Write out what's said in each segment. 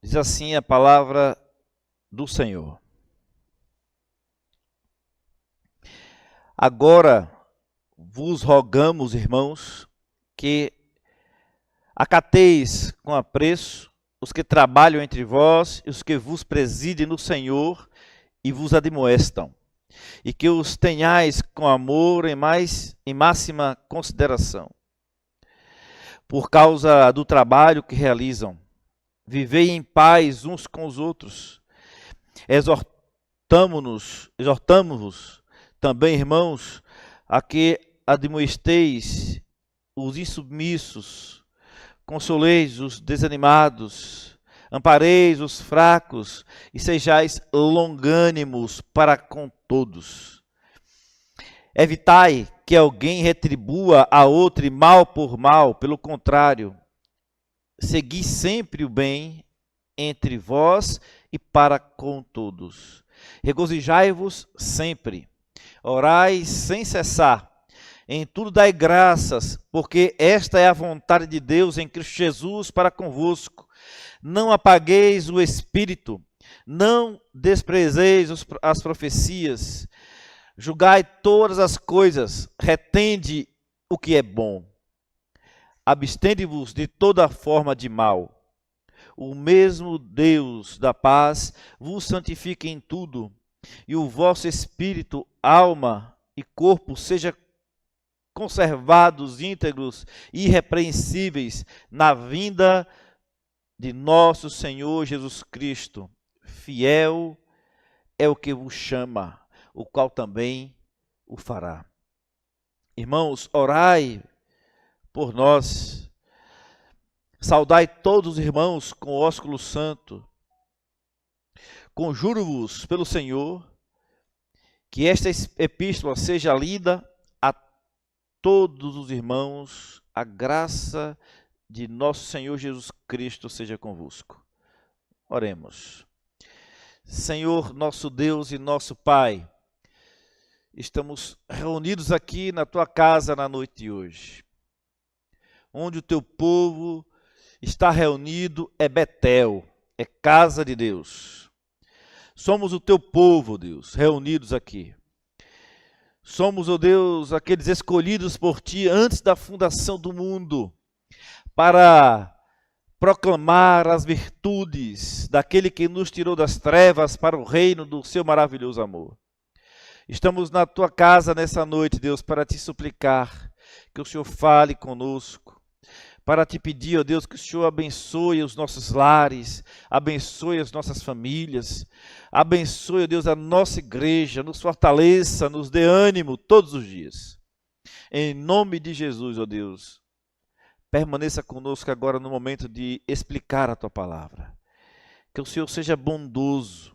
Diz assim a palavra do Senhor. Agora vos rogamos, irmãos, que acateis com apreço os que trabalham entre vós e os que vos presidem no Senhor e vos admoestam, e que os tenhais com amor em máxima consideração. Por causa do trabalho que realizam, vivei em paz uns com os outros. Exortamo-vos também, irmãos, a que admoesteis os insubmissos, consoleis os desanimados, ampareis os fracos e sejais longânimos para com todos. Evitai que alguém retribua a outro mal por mal, pelo contrário, segui sempre o bem entre vós e para com todos. Regozijai-vos sempre, orai sem cessar, em tudo dai graças, porque esta é a vontade de Deus em Cristo Jesus para convosco. Não apagueis o Espírito, não desprezeis as profecias, julgai todas as coisas, retende o que é bom. Abstende-vos de toda forma de mal. O mesmo Deus da paz vos santifique em tudo, e o vosso espírito, alma e corpo seja conservados íntegros e irrepreensíveis na vinda de nosso Senhor Jesus Cristo. Fiel é o que vos chama, o qual também o fará. Irmãos, orai por nós. Saudai todos os irmãos com ósculo santo. Conjuro-vos pelo Senhor que esta epístola seja lida a todos os irmãos. A graça de nosso Senhor Jesus Cristo seja convosco. Oremos. Senhor, nosso Deus e nosso Pai, estamos reunidos aqui na tua casa na noite de hoje, onde o teu povo está reunido, é Betel, é casa de Deus. Somos o teu povo, Deus, reunidos aqui. Somos, ó Deus, aqueles escolhidos por ti antes da fundação do mundo, para proclamar as virtudes daquele que nos tirou das trevas para o reino do seu maravilhoso amor. Estamos na tua casa nessa noite, Deus, para te suplicar que o Senhor fale conosco, para te pedir, ó Deus, que o Senhor abençoe os nossos lares, abençoe as nossas famílias, abençoe, ó Deus, a nossa igreja, nos fortaleça, nos dê ânimo todos os dias. Em nome de Jesus, ó Deus, permaneça conosco agora no momento de explicar a tua palavra. Que o Senhor seja bondoso,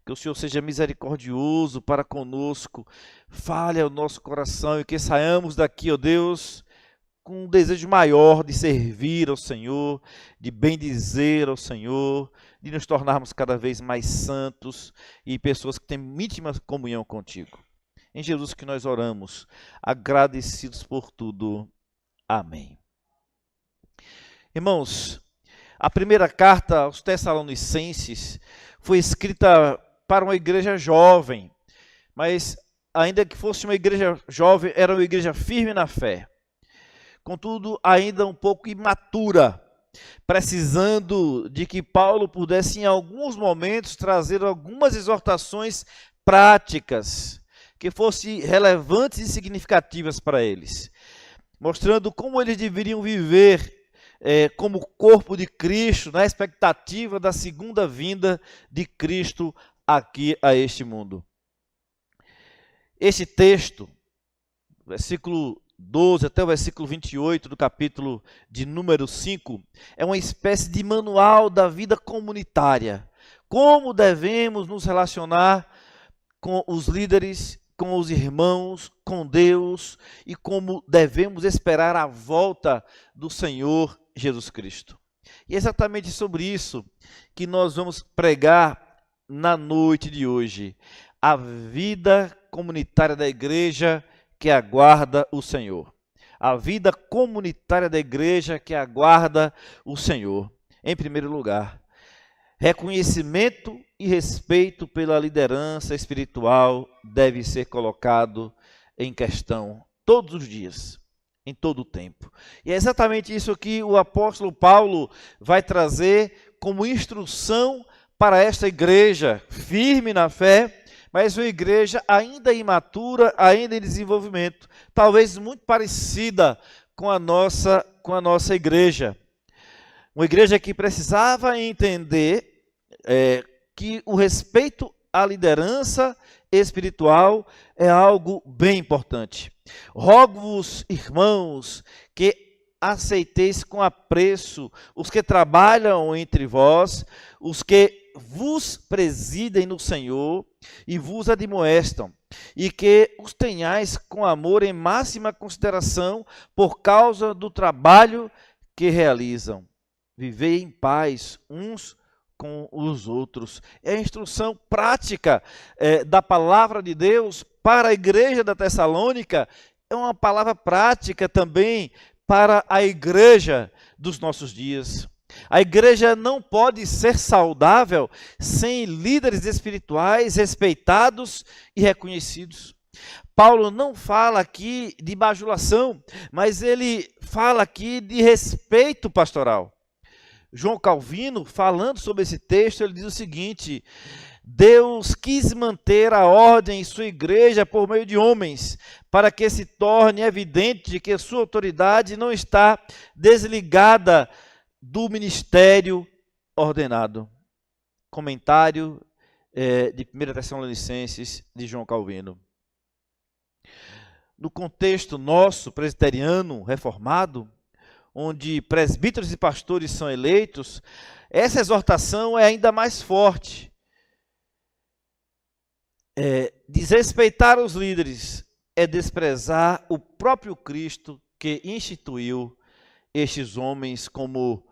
que o Senhor seja misericordioso para conosco, fale ao nosso coração e que saiamos daqui, ó Deus, com um desejo maior de servir ao Senhor, de bendizer ao Senhor, de nos tornarmos cada vez mais santos e pessoas que têm íntima comunhão contigo. Em Jesus que nós oramos, agradecidos por tudo. Amém. Irmãos, a primeira carta aos Tessalonicenses foi escrita para uma igreja jovem, mas ainda que fosse uma igreja jovem, era uma igreja firme na fé. Contudo, ainda um pouco imatura, precisando de que Paulo pudesse, em alguns momentos, trazer algumas exortações práticas, que fossem relevantes e significativas para eles, mostrando como eles deveriam viver como corpo de Cristo, na expectativa da segunda vinda de Cristo aqui a este mundo. Este texto, versículo 12 até o versículo 28 do capítulo de número 5, é uma espécie de manual da vida comunitária. Como devemos nos relacionar com os líderes, com os irmãos, com Deus, e como devemos esperar a volta do Senhor Jesus Cristo. E é exatamente sobre isso que nós vamos pregar na noite de hoje. A vida comunitária da igreja que aguarda o Senhor. A vida comunitária da igreja que aguarda o Senhor. Em primeiro lugar, Reconhecimento e respeito pela liderança espiritual deve ser colocado em questão todos os dias, em todo o tempo. E é exatamente isso que o apóstolo Paulo vai trazer como instrução para esta igreja, firme na fé, mas uma igreja ainda imatura, ainda em desenvolvimento, talvez muito parecida com a nossa igreja. Uma igreja que precisava entender que o respeito à liderança espiritual é algo bem importante. Rogo-vos, irmãos, que aceiteis com apreço os que trabalham entre vós, os que vos presidem no Senhor e vos admoestam, e que os tenhais com amor em máxima consideração por causa do trabalho que realizam. Vivei em paz uns com os outros. É a instrução prática da palavra de Deus para a igreja da Tessalônica, é uma palavra prática também para a igreja dos nossos dias. A igreja não pode ser saudável sem líderes espirituais respeitados e reconhecidos. Paulo não fala aqui de bajulação, mas ele fala aqui de respeito pastoral. João Calvino, falando sobre esse texto, ele diz o seguinte: Deus quis manter a ordem em sua igreja por meio de homens, para que se torne evidente que sua autoridade não está desligada do ministério ordenado. Comentário de 1 Tessalonicenses, de João Calvino. No contexto nosso, presbiteriano, reformado, onde presbíteros e pastores são eleitos, essa exortação é ainda mais forte. Desrespeitar os líderes é desprezar o próprio Cristo que instituiu estes homens como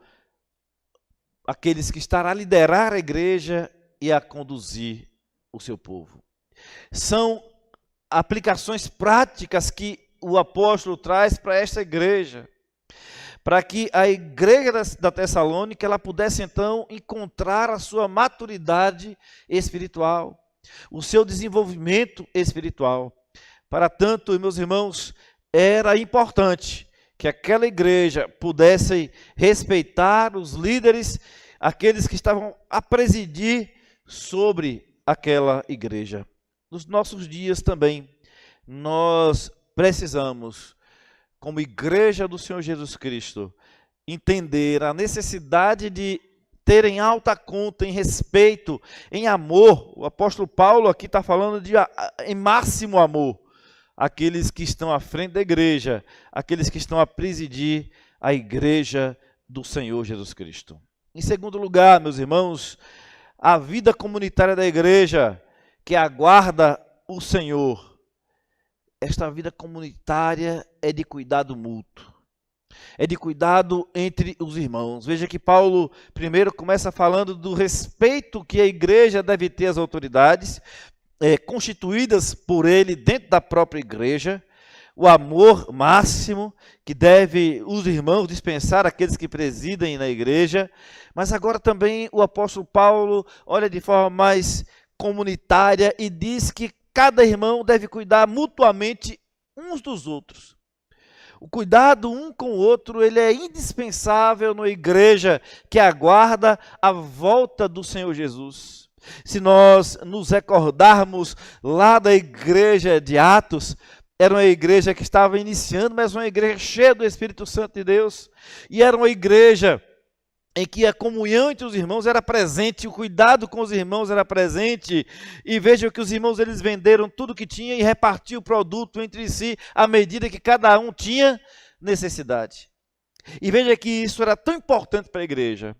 aqueles que estarão a liderar a igreja e a conduzir o seu povo. São aplicações práticas que o apóstolo traz para esta igreja, para que a igreja da Tessalônica ela pudesse então encontrar a sua maturidade espiritual, o seu desenvolvimento espiritual. Para tanto, meus irmãos, era importante que aquela igreja pudesse respeitar os líderes, aqueles que estavam a presidir sobre aquela igreja. Nos nossos dias também, nós precisamos, como igreja do Senhor Jesus Cristo, entender a necessidade de ter em alta conta, em respeito, em amor. O apóstolo Paulo aqui está falando em máximo amor, aqueles que estão à frente da igreja, aqueles que estão a presidir a igreja do Senhor Jesus Cristo. Em segundo lugar, meus irmãos, a vida comunitária da igreja que aguarda o Senhor. Esta vida comunitária é de cuidado mútuo, é de cuidado entre os irmãos. Veja que Paulo primeiro começa falando do respeito que a igreja deve ter às autoridades, constituídas por ele dentro da própria igreja, o amor máximo que deve os irmãos dispensar àqueles que presidem na igreja, mas agora também o apóstolo Paulo olha de forma mais comunitária e diz que cada irmão deve cuidar mutuamente uns dos outros. O cuidado um com o outro, ele é indispensável na igreja que aguarda a volta do Senhor Jesus. Se nós nos recordarmos lá da igreja de Atos, era uma igreja que estava iniciando, mas uma igreja cheia do Espírito Santo de Deus. E era uma igreja em que a comunhão entre os irmãos era presente, o cuidado com os irmãos era presente, e vejam que os irmãos eles venderam tudo que tinha e repartiam o produto entre si à medida que cada um tinha necessidade. E veja que isso era tão importante para a igreja,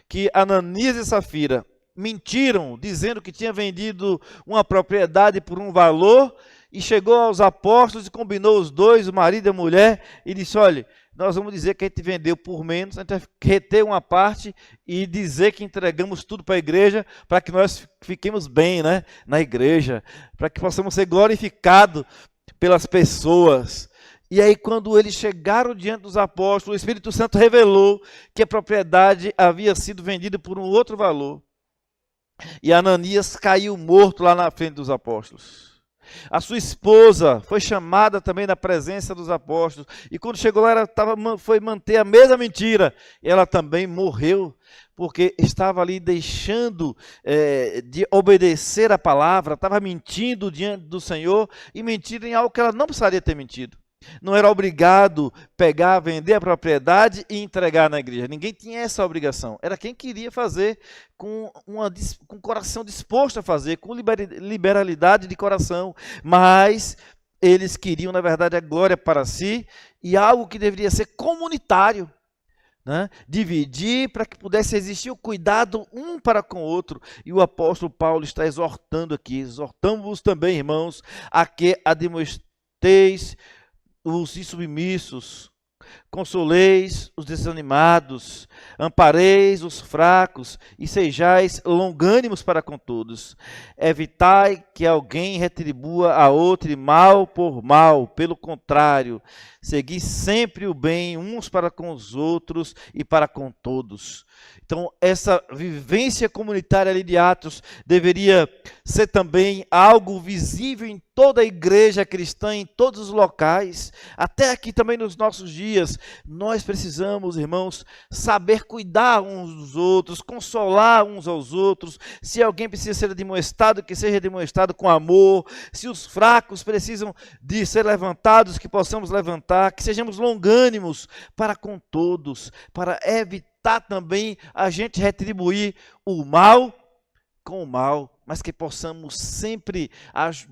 que Ananias e Safira mentiram, dizendo que tinha vendido uma propriedade por um valor, e chegou aos apóstolos e combinou os dois, o marido e a mulher, e disse: olha, nós vamos dizer que a gente vendeu por menos, a gente vai reter uma parte e dizer que entregamos tudo para a igreja, para que nós fiquemos bem, né, na igreja, para que possamos ser glorificados pelas pessoas. E aí, quando eles chegaram diante dos apóstolos, o Espírito Santo revelou que a propriedade havia sido vendida por um outro valor. E Ananias caiu morto lá na frente dos apóstolos. A sua esposa foi chamada também na presença dos apóstolos. E quando chegou lá, foi manter a mesma mentira. Ela também morreu, porque estava ali deixando de obedecer a palavra, estava mentindo diante do Senhor e mentindo em algo que ela não precisaria ter mentido. Não era obrigado pegar, vender a propriedade e entregar na igreja. Ninguém tinha essa obrigação. Era quem queria fazer com o coração disposto a fazer, com liberalidade de coração. Mas eles queriam, na verdade, a glória para si e algo que deveria ser comunitário. Né? Dividir para que pudesse existir o cuidado um para com o outro. E o apóstolo Paulo está exortando aqui. Exortamos também, irmãos, a que admoesteis os insubmissos, consoleis os desanimados, ampareis os fracos e sejais longânimos para com todos. Evitai que alguém retribua a outro mal por mal, pelo contrário, segui sempre o bem uns para com os outros e para com todos. Então, essa vivência comunitária ali de Atos deveria ser também algo visível em toda a igreja cristã, em todos os locais, até aqui também nos nossos dias. Nós precisamos, irmãos, saber cuidar uns dos outros, consolar uns aos outros. Se alguém precisa ser admoestado, que seja admoestado com amor. Se os fracos precisam de ser levantados, que possamos levantar, que sejamos longânimos para com todos, para evitar também a gente retribuir o mal com o mal, mas que possamos sempre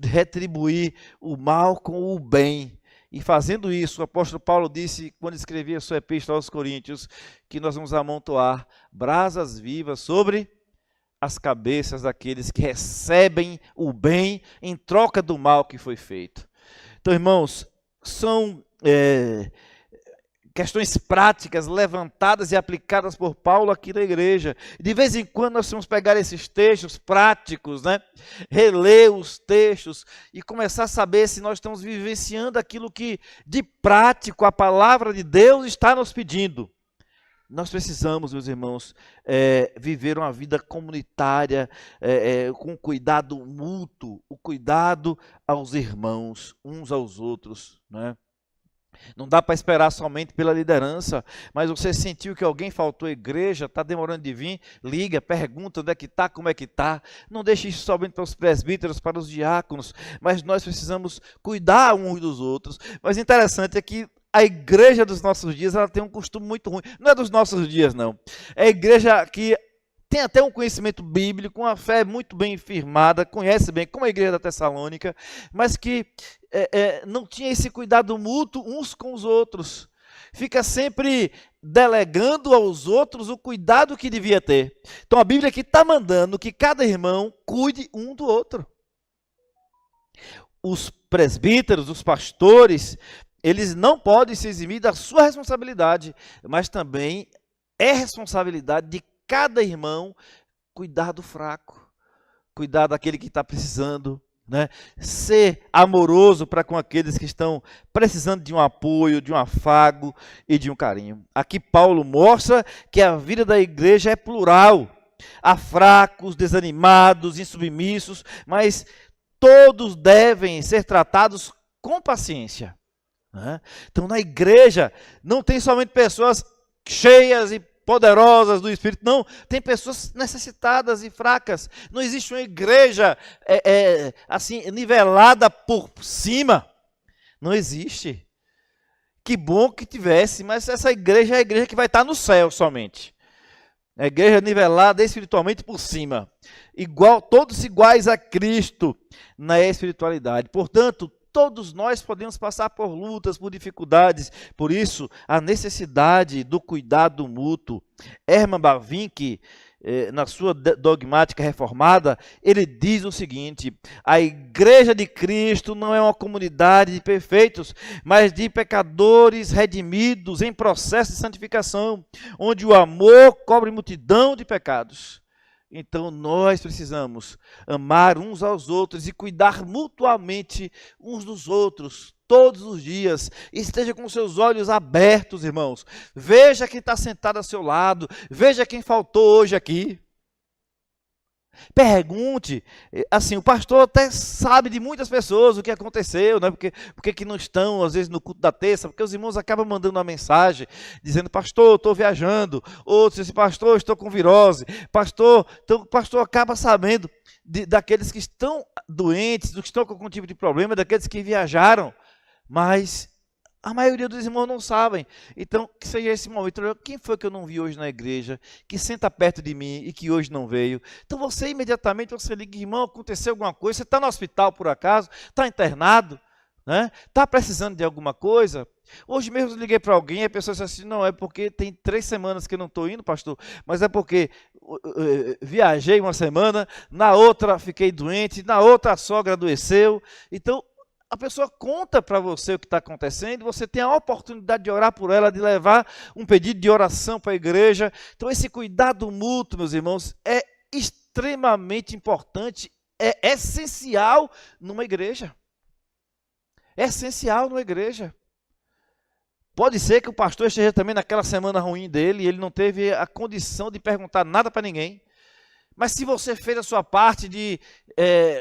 retribuir o mal com o bem. E fazendo isso, o apóstolo Paulo disse, quando escrevia a sua epístola aos Coríntios, que nós vamos amontoar brasas vivas sobre as cabeças daqueles que recebem o bem em troca do mal que foi feito. Então, irmãos, são questões práticas levantadas e aplicadas por Paulo aqui na igreja. De vez em quando nós vamos pegar esses textos práticos, né? Reler os textos e começar a saber se nós estamos vivenciando aquilo que de prático a palavra de Deus está nos pedindo. Nós precisamos, meus irmãos, viver uma vida comunitária, com cuidado mútuo, o cuidado aos irmãos, uns aos outros, né? Não dá para esperar somente pela liderança, mas você sentiu que alguém faltou à igreja, está demorando de vir, liga, pergunta onde é que está, como é que está. Não deixe isso somente para os presbíteros, para os diáconos, mas nós precisamos cuidar uns dos outros. Mas interessante é que a igreja dos nossos dias, ela tem um costume muito ruim. Não é dos nossos dias, não. É a igreja que tem até um conhecimento bíblico, uma fé muito bem firmada, conhece bem, como a igreja da Tessalônica, mas que não tinha esse cuidado mútuo uns com os outros. Fica sempre delegando aos outros o cuidado que devia ter. Então a Bíblia aqui está mandando que cada irmão cuide um do outro. Os presbíteros, os pastores, eles não podem se eximir da sua responsabilidade, mas também é responsabilidade de cada irmão cuidar do fraco, cuidar daquele que está precisando, né? Ser amoroso para com aqueles que estão precisando de um apoio, de um afago e de um carinho. Aqui Paulo mostra que a vida da igreja é plural. Há fracos, desanimados, insubmissos, mas todos devem ser tratados com paciência, né? Então na igreja não tem somente pessoas cheias e poderosas do Espírito, não, tem pessoas necessitadas e fracas. Não existe uma igreja assim nivelada por cima, não existe. Que bom que tivesse, mas essa igreja é a igreja que vai estar no céu somente. É a igreja nivelada espiritualmente por cima, todos iguais a Cristo na espiritualidade. Portanto, todos nós podemos passar por lutas, por dificuldades, por isso a necessidade do cuidado mútuo. Herman Bavinck, na sua dogmática reformada, ele diz o seguinte: a igreja de Cristo não é uma comunidade de perfeitos, mas de pecadores redimidos em processo de santificação, onde o amor cobre multidão de pecados. Então nós precisamos amar uns aos outros e cuidar mutuamente uns dos outros todos os dias. Esteja com seus olhos abertos, irmãos. Veja quem está sentado ao seu lado, veja quem faltou hoje aqui. Pergunte, assim, o pastor até sabe de muitas pessoas o que aconteceu, né? Porque que não estão, às vezes, no culto da terça, porque os irmãos acabam mandando uma mensagem, dizendo, pastor, estou viajando, outros dizem, pastor, estou com virose, pastor, então o pastor acaba sabendo daqueles que estão doentes, dos que estão com algum tipo de problema, daqueles que viajaram, mas a maioria dos irmãos não sabem. Então, que seja esse momento. Quem foi que eu não vi hoje na igreja, que senta perto de mim e que hoje não veio? Então, você imediatamente, você liga, irmão, aconteceu alguma coisa? Você está no hospital, por acaso? Está internado? Né? Está precisando de alguma coisa? Hoje mesmo eu liguei para alguém e a pessoa disse assim, não, é porque tem 3 semanas que eu não estou indo, pastor, mas é porque viajei uma semana, na outra fiquei doente, na outra a sogra adoeceu. Então, a pessoa conta para você o que está acontecendo, você tem a oportunidade de orar por ela, de levar um pedido de oração para a igreja. Então, esse cuidado mútuo, meus irmãos, é extremamente importante, é essencial numa igreja. É essencial numa igreja. Pode ser que o pastor esteja também naquela semana ruim dele e ele não teve a condição de perguntar nada para ninguém. Mas se você fez a sua parte de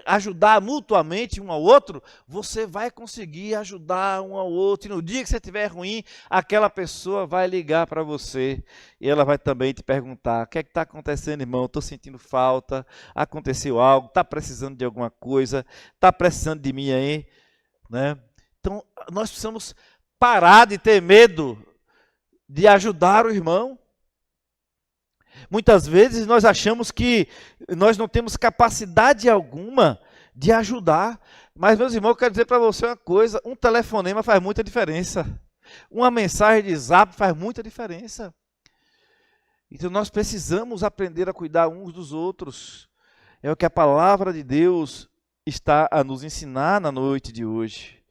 ajudar mutuamente um ao outro, você vai conseguir ajudar um ao outro. E no dia que você estiver ruim, aquela pessoa vai ligar para você e ela vai também te perguntar, o que é que está acontecendo, irmão? Estou sentindo falta, aconteceu algo, está precisando de alguma coisa, está precisando de mim aí? Né? Então, nós precisamos parar de ter medo de ajudar o irmão. Muitas vezes nós achamos que nós não temos capacidade alguma de ajudar. Mas, meus irmãos, eu quero dizer para você uma coisa, um telefonema faz muita diferença. Uma mensagem de zap faz muita diferença. Então nós precisamos aprender a cuidar uns dos outros. É o que a palavra de Deus está a nos ensinar na noite de hoje.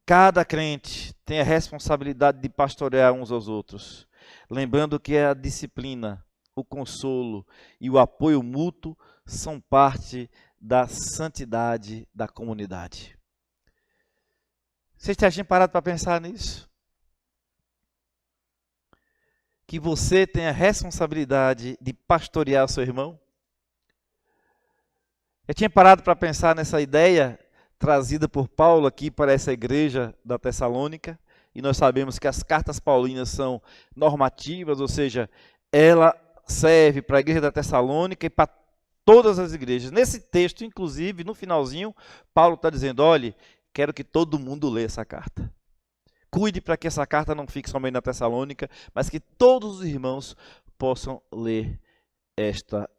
Cada crente tem a responsabilidade de pastorear uns aos outros, lembrando que a disciplina, o consolo e o apoio mútuo são parte da santidade da comunidade. Vocês já tinham parado para pensar nisso? Que você tem a responsabilidade de pastorear o seu irmão? Eu tinha parado para pensar nessa ideia trazida por Paulo aqui para essa igreja da Tessalônica, e nós sabemos que as cartas paulinas são normativas, ou seja, ela serve para a igreja da Tessalônica e para todas as igrejas. Nesse texto, inclusive, no finalzinho, Paulo está dizendo, olhe, quero que todo mundo leia essa carta. Cuide para que essa carta não fique somente na Tessalônica, mas que todos os irmãos possam ler esta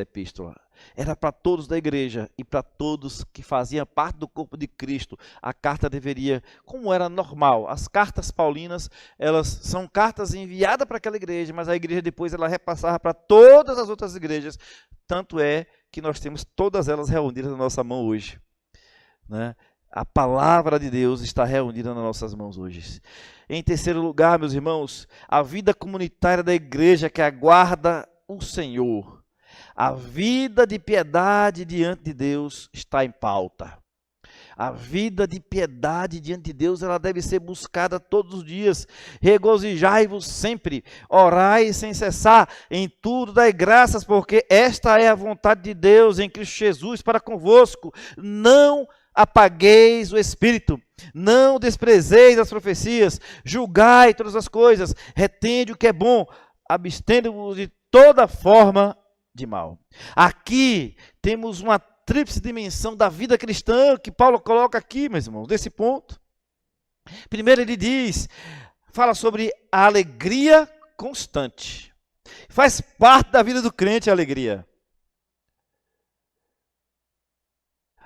epístola. Era para todos da igreja e para todos que faziam parte do corpo de Cristo. A carta deveria, como era normal, as cartas paulinas, elas são cartas enviadas para aquela igreja, mas a igreja depois ela repassava para todas as outras igrejas. Tanto é que nós temos todas elas reunidas na nossa mão hoje, né? A palavra de Deus está reunida nas nossas mãos hoje. Em terceiro lugar, meus irmãos, a vida comunitária da igreja que aguarda o Senhor. A vida de piedade diante de Deus está em pauta. A vida de piedade diante de Deus, ela deve ser buscada todos os dias. Regozijai-vos sempre, orai sem cessar, em tudo dai graças, porque esta é a vontade de Deus em Cristo Jesus para convosco. Não apagueis o Espírito, não desprezeis as profecias, julgai todas as coisas, retende o que é bom, abstendo-vos de toda forma de mal. Aqui temos uma tríplice dimensão da vida cristã que Paulo coloca aqui, meus irmãos, desse ponto. Primeiro ele diz, fala sobre a alegria constante. Faz parte da vida do crente a alegria.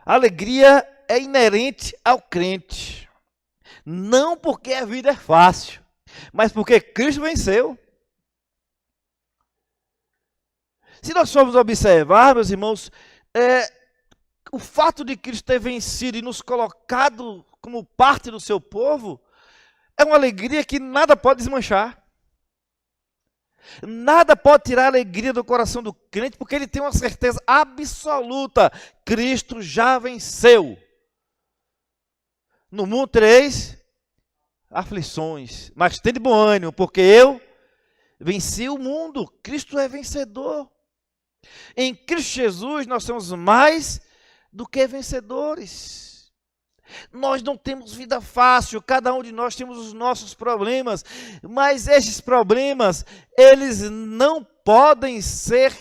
A alegria é inerente ao crente. Não porque a vida é fácil, mas porque Cristo venceu. Se nós formos observar, meus irmãos, o fato de Cristo ter vencido e nos colocado como parte do seu povo, é uma alegria que nada pode desmanchar. Nada pode tirar a alegria do coração do crente, porque ele tem uma certeza absoluta, Cristo já venceu. No mundo tereis aflições, mas tende bom ânimo, porque eu venceu o mundo. Cristo é vencedor. Em Cristo Jesus nós somos mais do que vencedores. Nós não temos vida fácil, cada um de nós temos os nossos problemas, mas esses problemas, eles não podem ser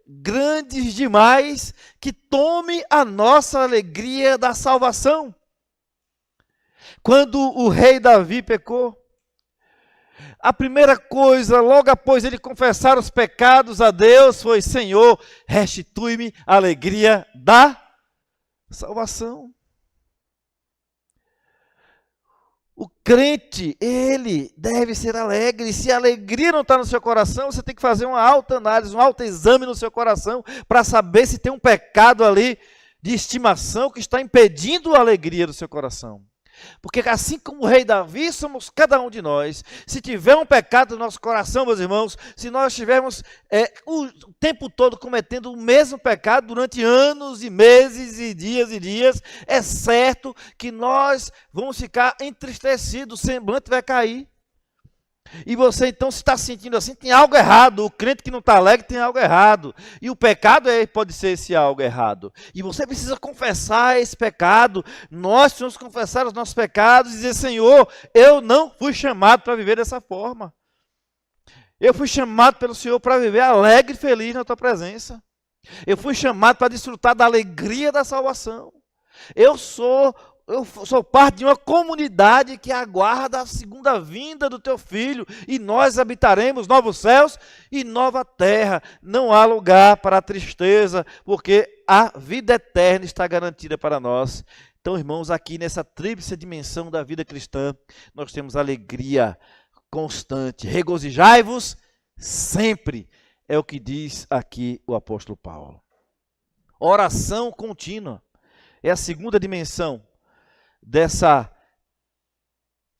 grandes demais que tome a nossa alegria da salvação. Quando o rei Davi pecou, a primeira coisa, logo após ele confessar os pecados a Deus, foi: Senhor, restitui-me a alegria da salvação. O crente, ele deve ser alegre. Se a alegria não está no seu coração, você tem que fazer uma autoanálise, um autoexame no seu coração, para saber se tem um pecado ali de estimação que está impedindo a alegria do seu coração. Porque assim como o rei Davi, somos cada um de nós. Se tiver um pecado no nosso coração, meus irmãos, se nós estivermos o tempo todo cometendo o mesmo pecado durante anos e meses e dias, é certo que nós vamos ficar entristecidos, o semblante vai cair. E você então se está sentindo assim, tem algo errado. O crente que não está alegre tem algo errado. E o pecado pode ser esse algo errado. E você precisa confessar esse pecado. Nós precisamos confessar os nossos pecados e dizer: Senhor, eu não fui chamado para viver dessa forma. Eu fui chamado pelo Senhor para viver alegre e feliz na tua presença. Eu fui chamado para desfrutar da alegria da salvação. Eu sou parte de uma comunidade que aguarda a segunda vinda do teu filho, e nós habitaremos novos céus e nova terra. Não há lugar para a tristeza, porque a vida eterna está garantida para nós. Então, irmãos, aqui nessa tríplice dimensão da vida cristã, nós temos alegria constante. Regozijai-vos sempre, é o que diz aqui o apóstolo Paulo. Oração contínua é a segunda dimensão dessa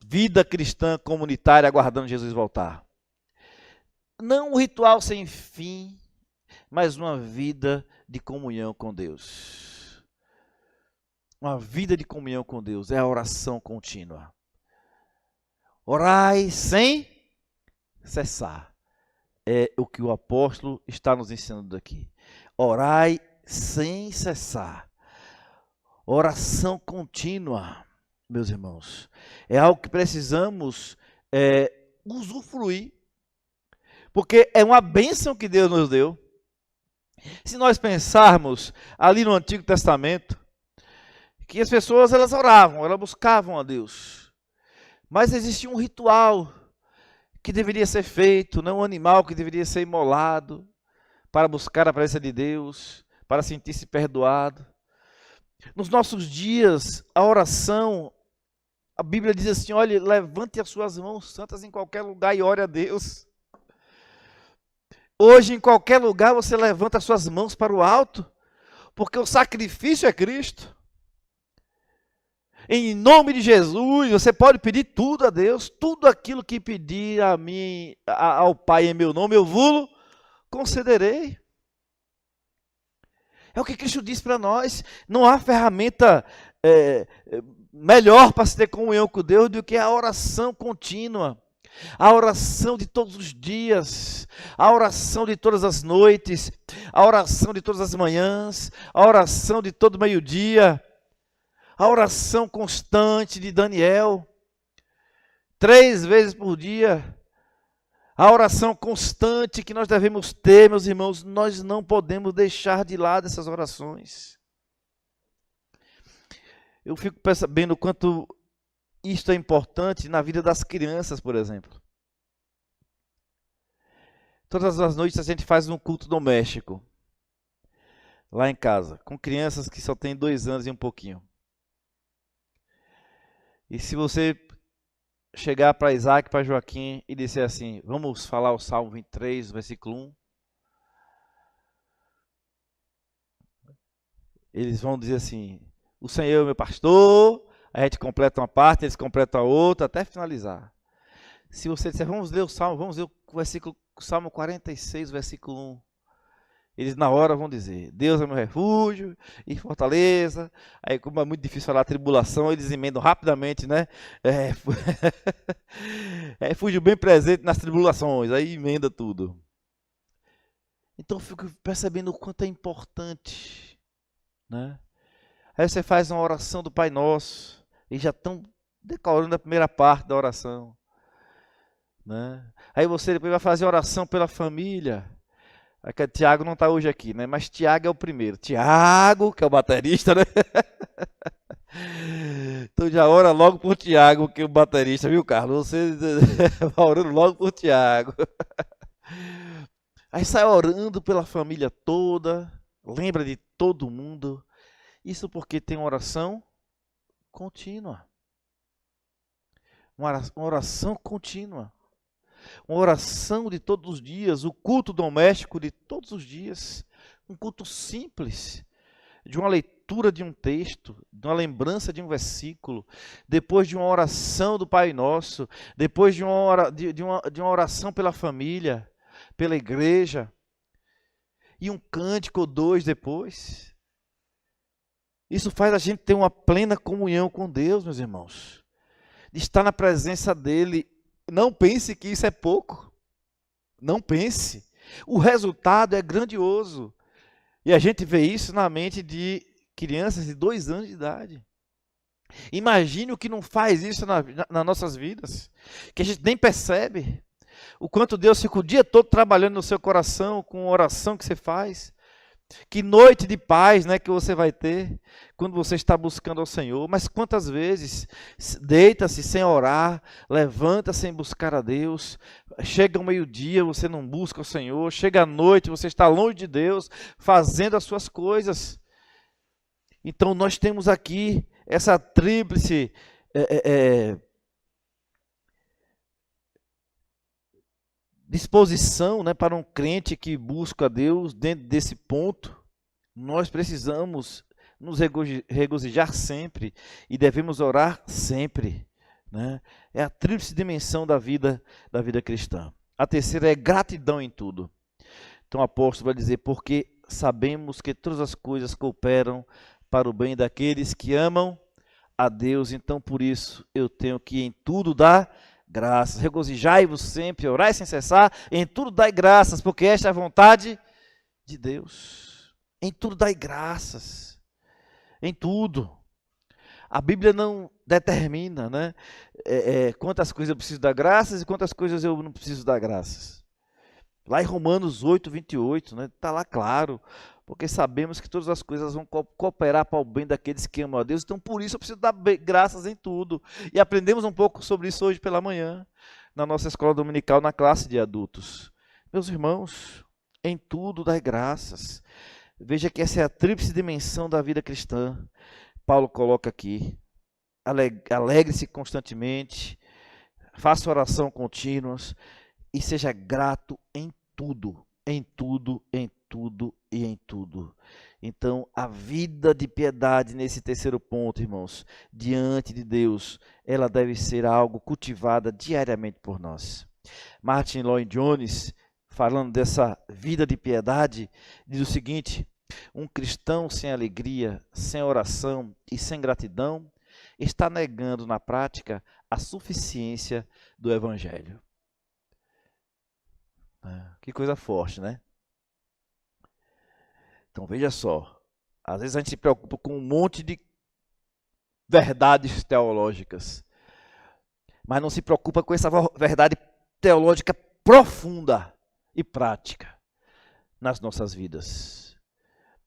vida cristã comunitária aguardando Jesus voltar. Não um ritual sem fim, mas uma vida de comunhão com Deus. Uma vida de comunhão com Deus é a oração contínua. Orai sem cessar. É o que o apóstolo está nos ensinando aqui. Orai sem cessar. Oração contínua, meus irmãos, é algo que precisamos usufruir, porque é uma bênção que Deus nos deu. Se nós pensarmos ali no Antigo Testamento, que as pessoas elas oravam, elas buscavam a Deus, mas existia um ritual que deveria ser feito, não um animal que deveria ser imolado para buscar a presença de Deus, para sentir-se perdoado. Nos nossos dias, a oração, a Bíblia diz assim: olha, levante as suas mãos santas em qualquer lugar e ore a Deus. Hoje, em qualquer lugar, você levanta as suas mãos para o alto, porque o sacrifício é Cristo. Em nome de Jesus, você pode pedir tudo a Deus, tudo aquilo que pedir a mim, ao Pai em meu nome, eu vou concederei. É o que Cristo diz para nós. Não há ferramenta melhor para se ter comunhão com Deus do que a oração contínua. A oração de todos os dias, a oração de todas as noites, a oração de todas as manhãs, a oração de todo meio-dia, a oração constante de Daniel, 3 vezes por dia. A oração constante que nós devemos ter, meus irmãos, nós não podemos deixar de lado essas orações. Eu fico percebendo o quanto isto é importante na vida das crianças, por exemplo. Todas as noites a gente faz um culto doméstico, lá em casa, com crianças que só têm 2 anos e um pouquinho. E se você chegar para Isaac, para Joaquim e dizer assim: vamos falar o Salmo 23, versículo 1. Eles vão dizer assim: o Senhor é meu pastor. A gente completa uma parte, eles completam a outra, até finalizar. Se você disser: vamos ler o Salmo, vamos ler o Salmo 46, versículo 1. Eles na hora vão dizer, Deus é meu refúgio e fortaleza. Aí, como é muito difícil falar tribulação, eles emendam rapidamente, né? É, refúgio bem presente nas tribulações, aí emenda tudo. Então eu fico percebendo o quanto é importante, né? Aí você faz uma oração do Pai Nosso e já estão decorando a primeira parte da oração, né? Aí você depois vai fazer oração pela família. Aqui, Tiago não está hoje aqui, né? Mas Tiago é o primeiro. Tiago, que é o baterista, né? Então já ora logo por Tiago, que é o baterista, viu, Carlos? Você vai orando logo por Tiago. Aí sai orando pela família toda, lembra de todo mundo. Isso porque tem uma oração contínua. Uma oração contínua. Uma oração de todos os dias, o culto doméstico de todos os dias. Um culto simples, de uma leitura de um texto, de uma lembrança de um versículo, depois de uma oração do Pai Nosso, depois de uma oração pela família, pela igreja, e um cântico ou dois depois. Isso faz a gente ter uma plena comunhão com Deus, meus irmãos. De estar na presença dEle. Não pense que isso é pouco. Não pense. O resultado é grandioso. E a gente vê isso na mente de crianças de 2 anos de idade. Imagine o que não faz isso nas nossas vidas. Que a gente nem percebe. O quanto Deus fica o dia todo trabalhando no seu coração, com a oração que você faz. Que noite de paz, né, que você vai ter quando você está buscando ao Senhor. Mas quantas vezes deita-se sem orar, levanta sem buscar a Deus, chega ao meio-dia, você não busca o Senhor, chega à noite, você está longe de Deus, fazendo as suas coisas. Então nós temos aqui essa tríplice disposição, né, para um crente que busca a Deus. Dentro desse ponto, nós precisamos nos regozijar sempre e devemos orar sempre, né? É a tríplice dimensão da vida cristã. A terceira é gratidão em tudo. Então o apóstolo vai dizer, porque sabemos que todas as coisas cooperam para o bem daqueles que amam a Deus, então por isso eu tenho que em tudo dar graças. Regozijai-vos sempre, orai sem cessar, em tudo dai graças, porque esta é a vontade de Deus. Em tudo dai graças. Em tudo. A Bíblia não determina, né, quantas coisas eu preciso dar graças e quantas coisas eu não preciso dar graças. Lá em Romanos 8, 28, né, está lá claro, porque sabemos que todas as coisas vão cooperar para o bem daqueles que amam a Deus, então por isso eu preciso dar graças em tudo. E aprendemos um pouco sobre isso hoje pela manhã, na nossa escola dominical, na classe de adultos. Meus irmãos, em tudo dai graças. Veja que essa é a tríplice dimensão da vida cristã. Paulo coloca aqui, alegre-se constantemente, faça oração contínuas e seja grato em tudo, em tudo, em tudo e em tudo. Então, a vida de piedade nesse terceiro ponto, irmãos, diante de Deus, ela deve ser algo cultivada diariamente por nós. Martin Lloyd-Jones, falando dessa vida de piedade, diz o seguinte: um cristão sem alegria, sem oração e sem gratidão, está negando na prática a suficiência do Evangelho. Que coisa forte, né? Então veja só, às vezes a gente se preocupa com um monte de verdades teológicas, mas não se preocupa com essa verdade teológica profunda e prática nas nossas vidas.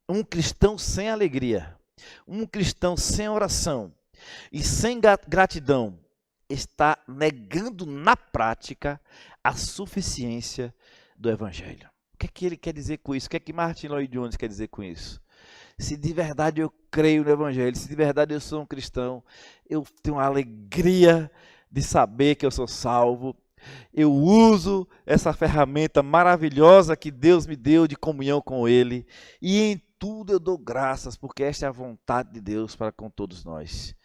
Um cristão sem alegria, um cristão sem oração e sem gratidão está negando na prática a suficiência do Evangelho. O que é que ele quer dizer com isso? O que é que Martin Lloyd-Jones quer dizer com isso? Se de verdade eu creio no Evangelho, se de verdade eu sou um cristão, eu tenho a alegria de saber que eu sou salvo, eu uso essa ferramenta maravilhosa que Deus me deu de comunhão com Ele, e em tudo eu dou graças, porque esta é a vontade de Deus para com todos nós.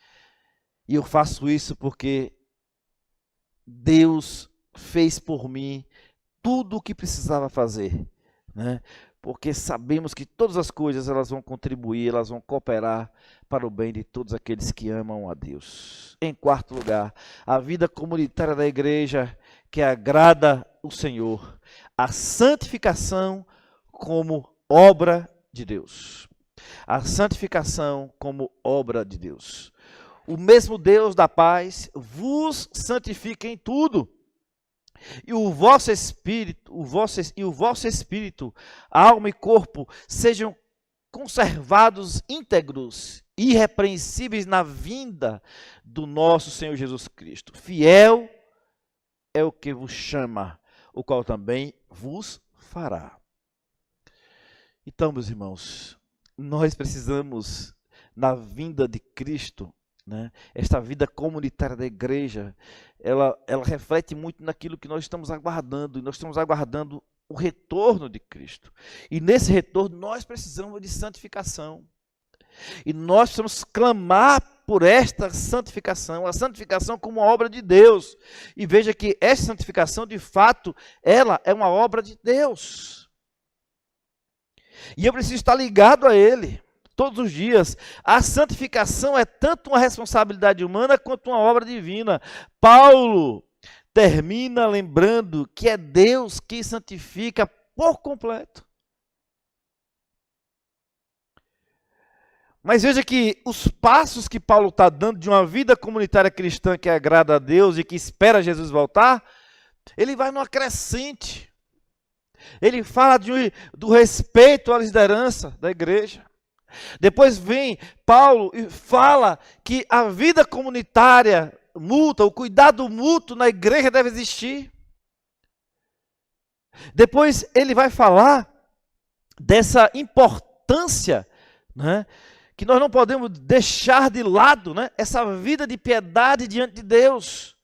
E eu faço isso porque Deus fez por mim tudo o que precisava fazer, né? porque sabemos que todas as coisas elas vão contribuir, elas vão cooperar para o bem de todos aqueles que amam a Deus. Em quarto lugar, a vida comunitária da igreja que agrada o Senhor, a santificação como obra de Deus. A santificação como obra de Deus. O mesmo Deus da paz vos santifica em tudo. E o vosso espírito, alma e corpo sejam conservados íntegros, irrepreensíveis na vinda do nosso Senhor Jesus Cristo. Fiel é o que vos chama, o qual também vos fará. Então, meus irmãos, nós precisamos, na vinda de Cristo, né, esta vida comunitária da igreja, ela reflete muito naquilo que nós estamos aguardando, e nós estamos aguardando o retorno de Cristo. E nesse retorno nós precisamos de santificação. E nós precisamos clamar por esta santificação, a santificação como uma obra de Deus. E veja que essa santificação, de fato, ela é uma obra de Deus. E eu preciso estar ligado a Ele todos os dias. A santificação é tanto uma responsabilidade humana quanto uma obra divina. Paulo termina lembrando que é Deus que santifica por completo. Mas veja que os passos que Paulo está dando de uma vida comunitária cristã que agrada a Deus e que espera Jesus voltar, ele vai numa crescente. Ele fala do respeito à liderança da igreja. Depois vem Paulo e fala que a vida comunitária mútua, o cuidado mútuo na igreja deve existir. Depois ele vai falar dessa importância, né, que nós não podemos deixar de lado, né, essa vida de piedade diante de Deus.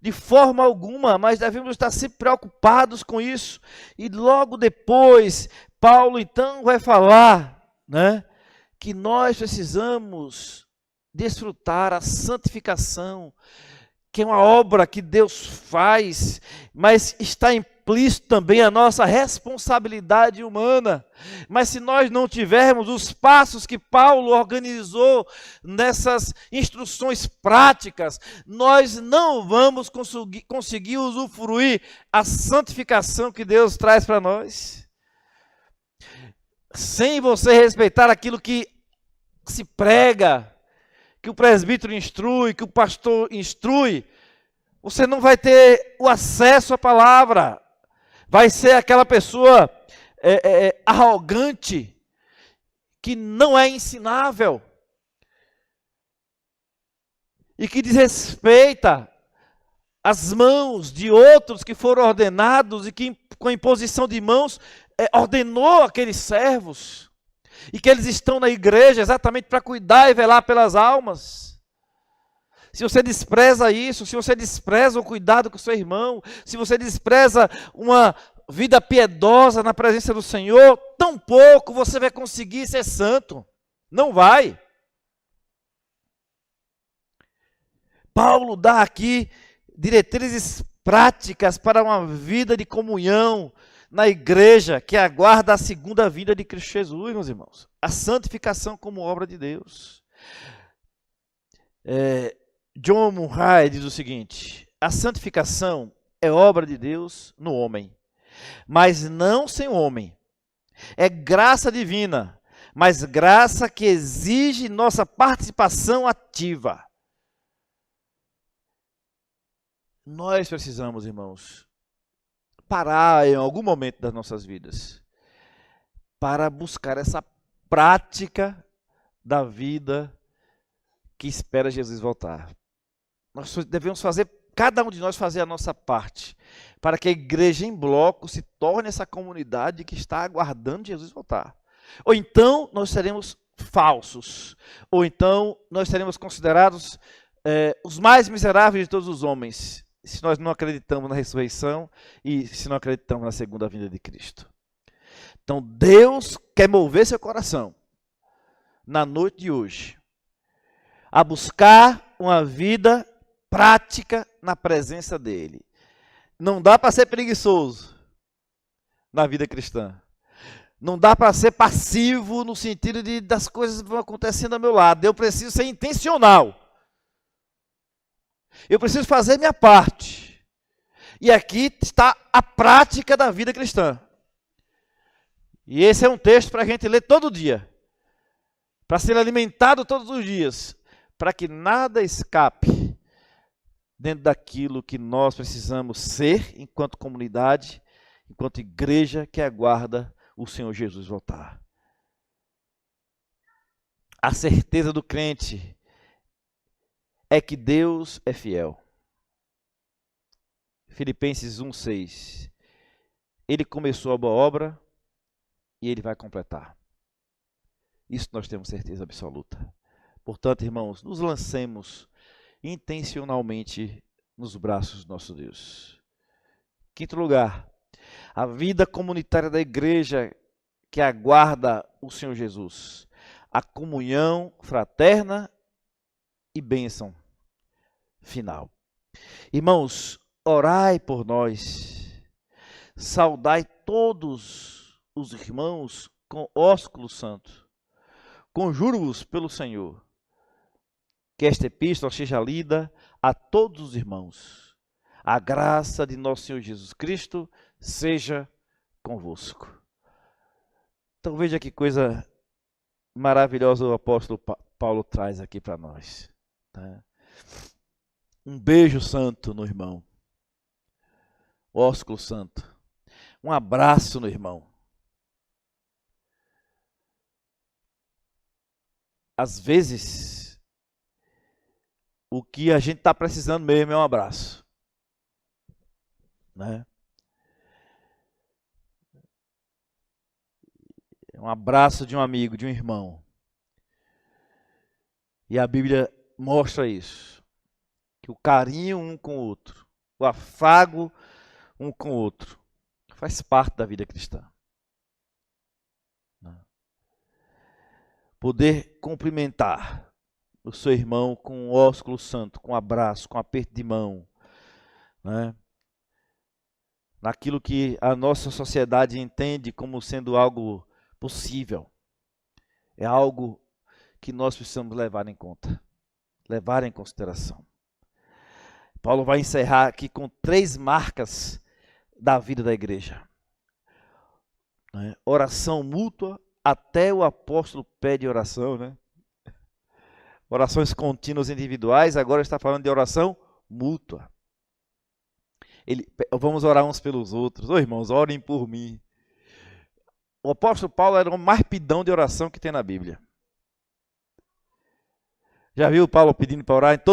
De forma alguma, mas devemos estar sempre preocupados com isso. E logo depois, Paulo então vai falar, né, que nós precisamos desfrutar a santificação, que é uma obra que Deus faz, mas está implícito também a nossa responsabilidade humana. Mas se nós não tivermos os passos que Paulo organizou nessas instruções práticas, nós não vamos conseguir usufruir a santificação que Deus traz para nós. Sem você respeitar aquilo que se prega, que o presbítero instrui, que o pastor instrui, você não vai ter o acesso à palavra. Vai ser aquela pessoa arrogante, que não é ensinável, e que desrespeita as mãos de outros que foram ordenados e que, com a imposição de mãos, ordenou aqueles servos, e que eles estão na igreja exatamente para cuidar e velar pelas almas. Se você despreza isso, se você despreza o cuidado com o seu irmão, se você despreza uma vida piedosa na presença do Senhor, tão pouco você vai conseguir ser santo. Não vai. Paulo dá aqui diretrizes práticas para uma vida de comunhão na igreja que aguarda a segunda vinda de Cristo Jesus, meus irmãos. A santificação como obra de Deus. John Murray diz o seguinte: a santificação é obra de Deus no homem, mas não sem o homem. É graça divina, mas graça que exige nossa participação ativa. Nós precisamos, irmãos, parar em algum momento das nossas vidas para buscar essa prática da vida que espera Jesus voltar. Nós devemos fazer, cada um de nós fazer a nossa parte, para que a igreja em bloco se torne essa comunidade que está aguardando Jesus voltar. Ou então nós seremos falsos, ou então nós seremos considerados os mais miseráveis de todos os homens, se nós não acreditamos na ressurreição e se não acreditamos na segunda vinda de Cristo. Então Deus quer mover seu coração na noite de hoje a buscar uma vida prática na presença dele. Não dá para ser preguiçoso na vida cristã. Não dá para ser passivo no sentido de das coisas vão acontecendo ao meu lado. Eu preciso ser intencional. Eu preciso fazer minha parte. E aqui está a prática da vida cristã. E esse é um texto para a gente ler todo dia. Para ser alimentado todos os dias. Para que nada escape dentro daquilo que nós precisamos ser enquanto comunidade, enquanto igreja que aguarda o Senhor Jesus voltar. A certeza do crente é que Deus é fiel. Filipenses 1:6. Ele começou a boa obra e ele vai completar. Isso nós temos certeza absoluta. Portanto, irmãos, nos lancemos intencionalmente nos braços do nosso Deus. Quinto lugar, a vida comunitária da igreja que aguarda o Senhor Jesus. A comunhão fraterna e bênção final. Irmãos, orai por nós. Saudai todos os irmãos com ósculo santo. Conjuro-vos pelo Senhor que esta epístola seja lida a todos os irmãos. A graça de nosso Senhor Jesus Cristo seja convosco. Então veja que coisa maravilhosa o apóstolo Paulo traz aqui para nós. Tá? Um beijo santo no irmão. Ósculo santo. Um abraço no irmão. Às vezes, o que a gente está precisando mesmo é um abraço. Né? Um abraço de um amigo, de um irmão. E a Bíblia mostra isso. Que o carinho um com o outro, o afago um com o outro, faz parte da vida cristã. Poder cumprimentar o seu irmão com um ósculo santo, com um abraço, com um aperto de mão, né? Naquilo que a nossa sociedade entende como sendo algo possível. É algo que nós precisamos levar em conta, levar em consideração. Paulo vai encerrar aqui com 3 marcas da vida da igreja. Né? Oração mútua, até o apóstolo pede oração, né? Orações contínuas individuais, agora está falando de oração mútua. Vamos orar uns pelos outros. Ô irmãos, orem por mim. O apóstolo Paulo era o mais pidão de oração que tem na Bíblia. Já viu Paulo pedindo para orar?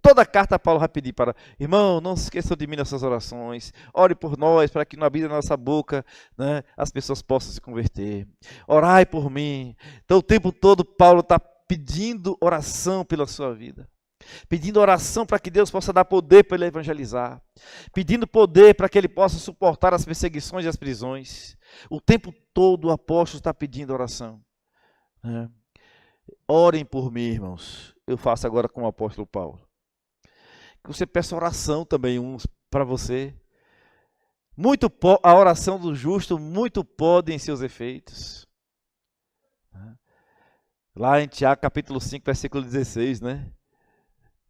Toda carta Paulo vai pedir para... Irmão, não se esqueçam de mim nessas orações. Ore por nós, para que no abrir da nossa boca, né, as pessoas possam se converter. Orai por mim. Então o tempo todo Paulo está pedindo oração pela sua vida. Pedindo oração para que Deus possa dar poder para ele evangelizar. Pedindo poder para que ele possa suportar as perseguições e as prisões. O tempo todo o apóstolo está pedindo oração. Né? Orem por mim, irmãos. Eu faço agora com o apóstolo Paulo. Que você peça oração também uns para você. A oração do justo muito pode em seus efeitos. Lá em Tiago capítulo 5, versículo 16, né?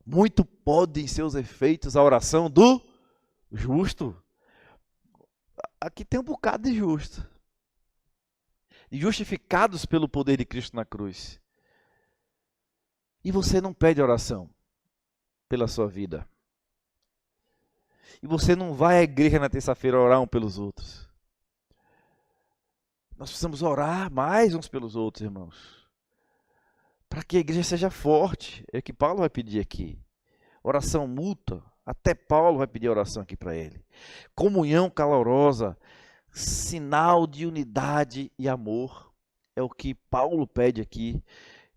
Muito pode em seus efeitos a oração do justo. Aqui tem um bocado de justo. Justificados pelo poder de Cristo na cruz. E você não pede oração pela sua vida. E você não vai à igreja na terça-feira orar um pelos outros. Nós precisamos orar mais uns pelos outros, irmãos. Para que a igreja seja forte. É o que Paulo vai pedir aqui. Oração mútua. Até Paulo vai pedir oração aqui para ele. Comunhão calorosa. Sinal de unidade e amor. É o que Paulo pede aqui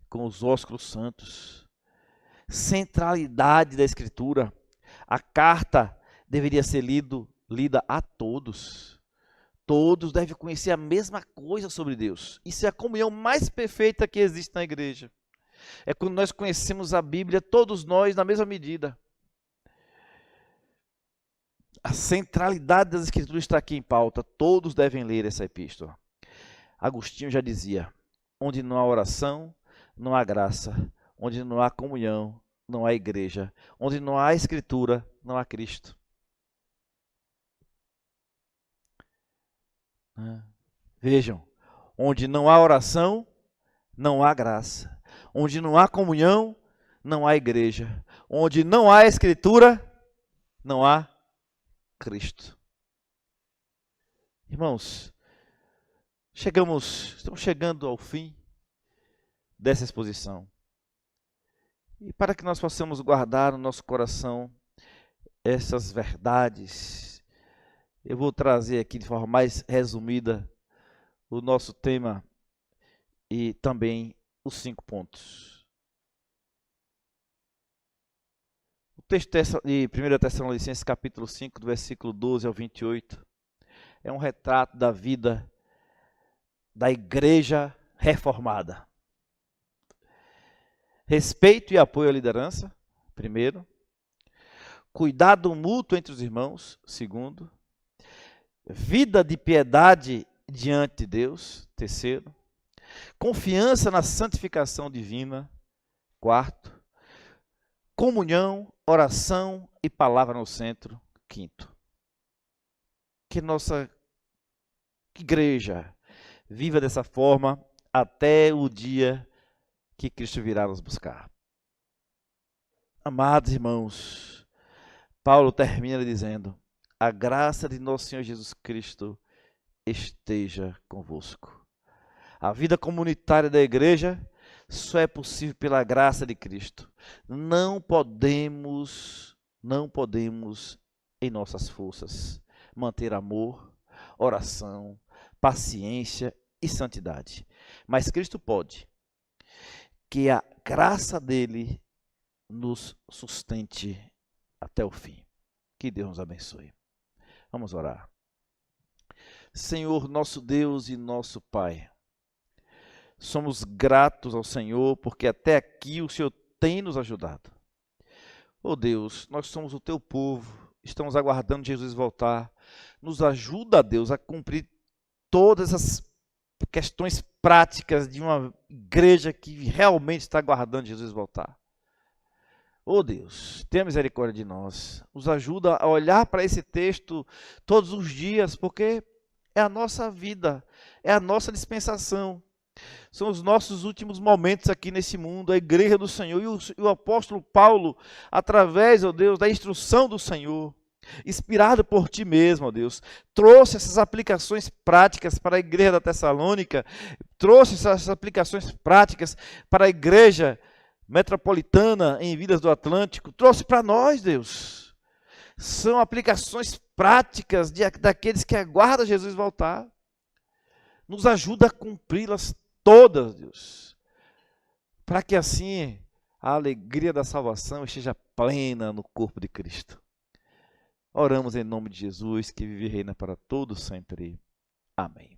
com os ósculos santos. Centralidade da Escritura. A carta deveria ser lida a todos. Todos devem conhecer a mesma coisa sobre Deus. Isso é a comunhão mais perfeita que existe na igreja. É quando nós conhecemos a Bíblia, todos nós, na mesma medida. A centralidade das Escrituras está aqui em pauta. Todos devem ler essa epístola. Agostinho já dizia: onde não há oração, não há graça. Onde não há comunhão, não há igreja. Onde não há escritura, não há Cristo. Vejam, onde não há oração, não há graça. Onde não há comunhão, não há igreja. Onde não há escritura, não há Cristo. Irmãos, estamos chegando ao fim dessa exposição. E para que nós possamos guardar no nosso coração essas verdades, eu vou trazer aqui de forma mais resumida o nosso tema e também os 5 pontos. O texto de 1 Tessalonicenses, capítulo 5, do versículo 12 ao 28, é um retrato da vida da igreja reformada. Respeito e apoio à liderança, primeiro. Cuidado mútuo entre os irmãos, segundo. Vida de piedade diante de Deus, terceiro. Confiança na santificação divina, quarto. Comunhão, oração e palavra no centro, quinto. Que nossa igreja viva dessa forma até o dia que Cristo virá nos buscar. Amados irmãos, Paulo termina dizendo: a graça de nosso Senhor Jesus Cristo esteja convosco. A vida comunitária da igreja só é possível pela graça de Cristo. Não podemos, em nossas forças, manter amor, oração, paciência e santidade. Mas Cristo pode. Que a graça dele nos sustente até o fim. Que Deus nos abençoe. Vamos orar. Senhor, nosso Deus e nosso Pai, somos gratos ao Senhor porque até aqui o Senhor tem nos ajudado. Oh Deus, nós somos o teu povo, estamos aguardando Jesus voltar. Nos ajuda, Deus, a cumprir todas as questões práticas de uma igreja que realmente está aguardando Jesus voltar. Oh Deus, tenha misericórdia de nós. Nos ajuda a olhar para esse texto todos os dias, porque é a nossa vida, é a nossa dispensação. São os nossos últimos momentos aqui nesse mundo, a igreja do Senhor. E o apóstolo Paulo, através, ó Deus, da instrução do Senhor, inspirado por ti mesmo, ó Deus, trouxe essas aplicações práticas para a igreja da Tessalônica, trouxe essas aplicações práticas para a igreja metropolitana em Vilas do Atlântico, trouxe para nós, Deus. São aplicações práticas daqueles que aguardam Jesus voltar. Nos ajuda a cumpri-las todas, Deus, para que assim a alegria da salvação esteja plena no corpo de Cristo. Oramos em nome de Jesus, que vive e reina para todos sempre. Amém.